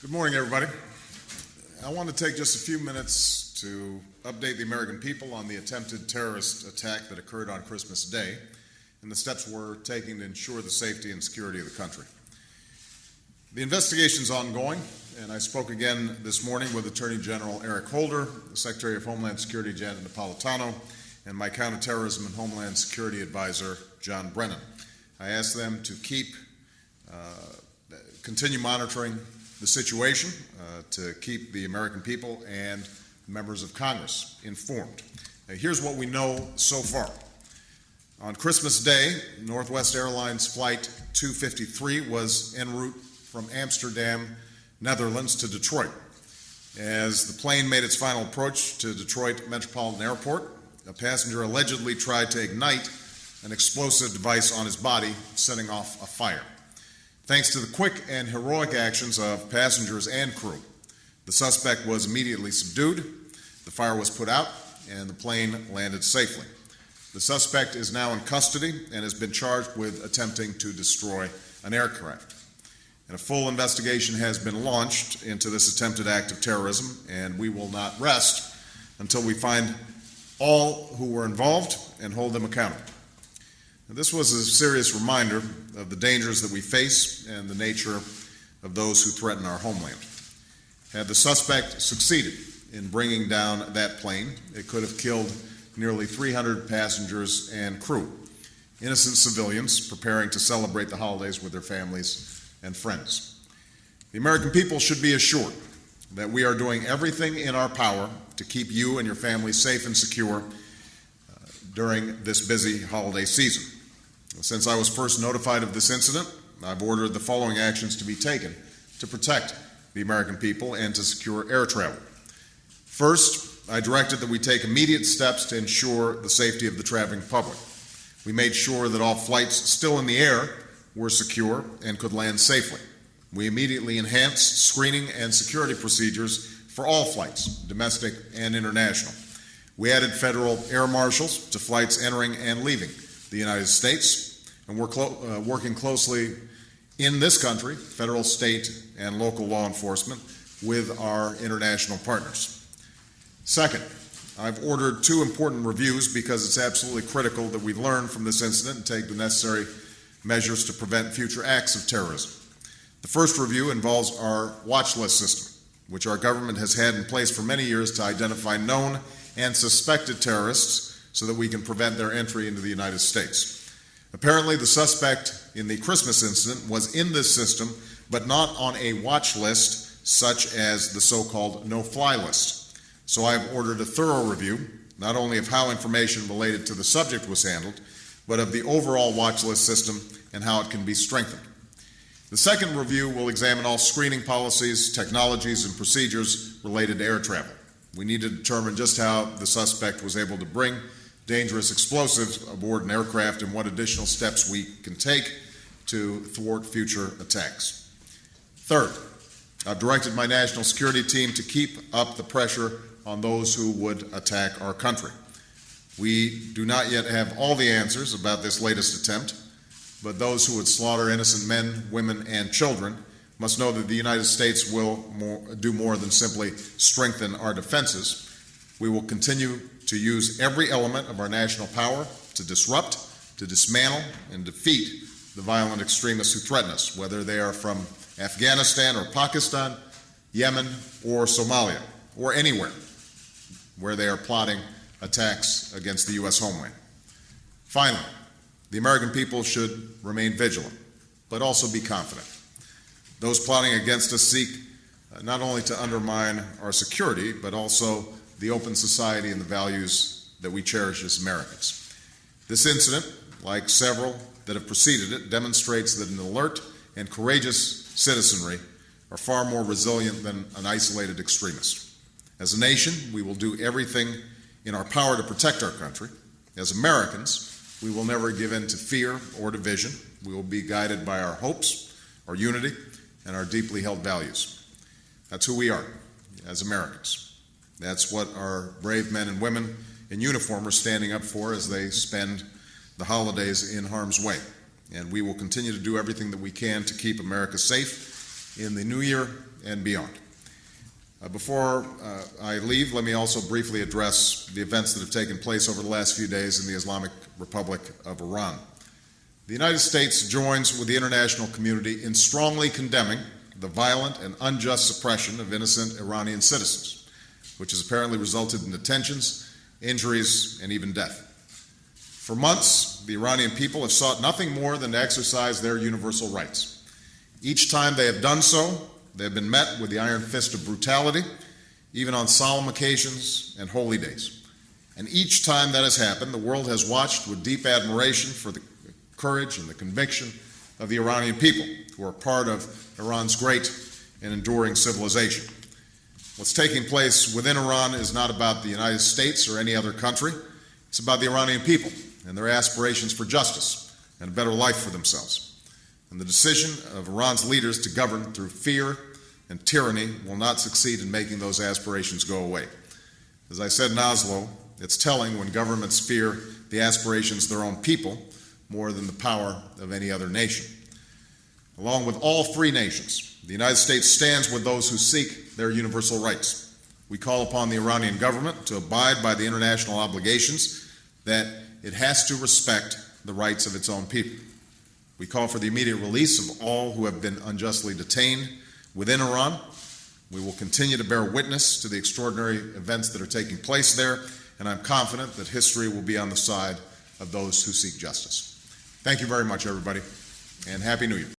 Good morning, everybody. I want to take just a few minutes to update the American people on the attempted terrorist attack that occurred on Christmas Day and the steps we're taking to ensure the safety and security of the country. The investigation is ongoing, and I spoke again this morning with Attorney General Eric Holder, the Secretary of Homeland Security Janet Napolitano, and my Counterterrorism and Homeland Security Advisor John Brennan. I asked them to continue monitoring the situation, to keep the American people and members of Congress informed. Here's what we know so far. On Christmas Day, Northwest Airlines Flight 253 was en route from Amsterdam, Netherlands to Detroit. As the plane made its final approach to Detroit Metropolitan Airport, a passenger allegedly tried to ignite an explosive device on his body, setting off a fire. Thanks to the quick and heroic actions of passengers and crew, the suspect was immediately subdued, the fire was put out, and the plane landed safely. The suspect is now in custody and has been charged with attempting to destroy an aircraft. And a full investigation has been launched into this attempted act of terrorism, and we will not rest until we find all who were involved and hold them accountable. Now, this was a serious reminder of the dangers that we face and the nature of those who threaten our homeland. Had the suspect succeeded in bringing down that plane, it could have killed nearly 300 passengers and crew, innocent civilians preparing to celebrate the holidays with their families and friends. The American people should be assured that we are doing everything in our power to keep you and your family safe and secure during this busy holiday season. Since I was first notified of this incident, I've ordered the following actions to be taken to protect the American people and to secure air travel. First, I directed that we take immediate steps to ensure the safety of the traveling public. We made sure that all flights still in the air were secure and could land safely. We immediately enhanced screening and security procedures for all flights, domestic and international. We added federal air marshals to flights entering and leaving the United States, and we're working closely in this country, federal, state, and local law enforcement, with our international partners. Second, I've ordered two important reviews because it's absolutely critical that we learn from this incident and take the necessary measures to prevent future acts of terrorism. The first review involves our watch list system, which our government has had in place for many years to identify known and suspected terrorists so that we can prevent their entry into the United States. Apparently, the suspect in the Christmas incident was in this system, but not on a watch list such as the so-called no-fly list. So I have ordered a thorough review, not only of how information related to the subject was handled, but of the overall watch list system and how it can be strengthened. The second review will examine all screening policies, technologies, and procedures related to air travel. We need to determine just how the suspect was able to bring dangerous explosives aboard an aircraft and what additional steps we can take to thwart future attacks. Third, I've directed my national security team to keep up the pressure on those who would attack our country. We do not yet have all the answers about this latest attempt, but those who would slaughter innocent men, women, and children must know that the United States will do more than simply strengthen our defenses. We will continue to use every element of our national power to disrupt, to dismantle, and defeat the violent extremists who threaten us, whether they are from Afghanistan or Pakistan, Yemen or Somalia, or anywhere where they are plotting attacks against the U.S. homeland. Finally, the American people should remain vigilant, but also be confident. Those plotting against us seek not only to undermine our security, but also the open society and the values that we cherish as Americans. This incident, like several that have preceded it, demonstrates that an alert and courageous citizenry are far more resilient than an isolated extremist. As a nation, we will do everything in our power to protect our country. As Americans, we will never give in to fear or division. We will be guided by our hopes, our unity, and our deeply held values. That's who we are as Americans. That's what our brave men and women in uniform are standing up for as they spend the holidays in harm's way. And we will continue to do everything that we can to keep America safe in the new year and beyond. Before I leave, let me also briefly address the events that have taken place over the last few days in the Islamic Republic of Iran. The United States joins with the international community in strongly condemning the violent and unjust suppression of innocent Iranian citizens, which has apparently resulted in detentions, injuries, and even death. For months, the Iranian people have sought nothing more than to exercise their universal rights. Each time they have done so, they have been met with the iron fist of brutality, even on solemn occasions and holy days. And each time that has happened, the world has watched with deep admiration for the courage and the conviction of the Iranian people, who are part of Iran's great and enduring civilization. What's taking place within Iran is not about the United States or any other country. It's about the Iranian people and their aspirations for justice and a better life for themselves. And the decision of Iran's leaders to govern through fear and tyranny will not succeed in making those aspirations go away. As I said in Oslo, it's telling when governments fear the aspirations of their own people more than the power of any other nation. Along with all free nations, the United States stands with those who seek their universal rights. We call upon the Iranian government to abide by the international obligations that it has to respect the rights of its own people. We call for the immediate release of all who have been unjustly detained within Iran. We will continue to bear witness to the extraordinary events that are taking place there, and I'm confident that history will be on the side of those who seek justice. Thank you very much, everybody, and Happy New Year.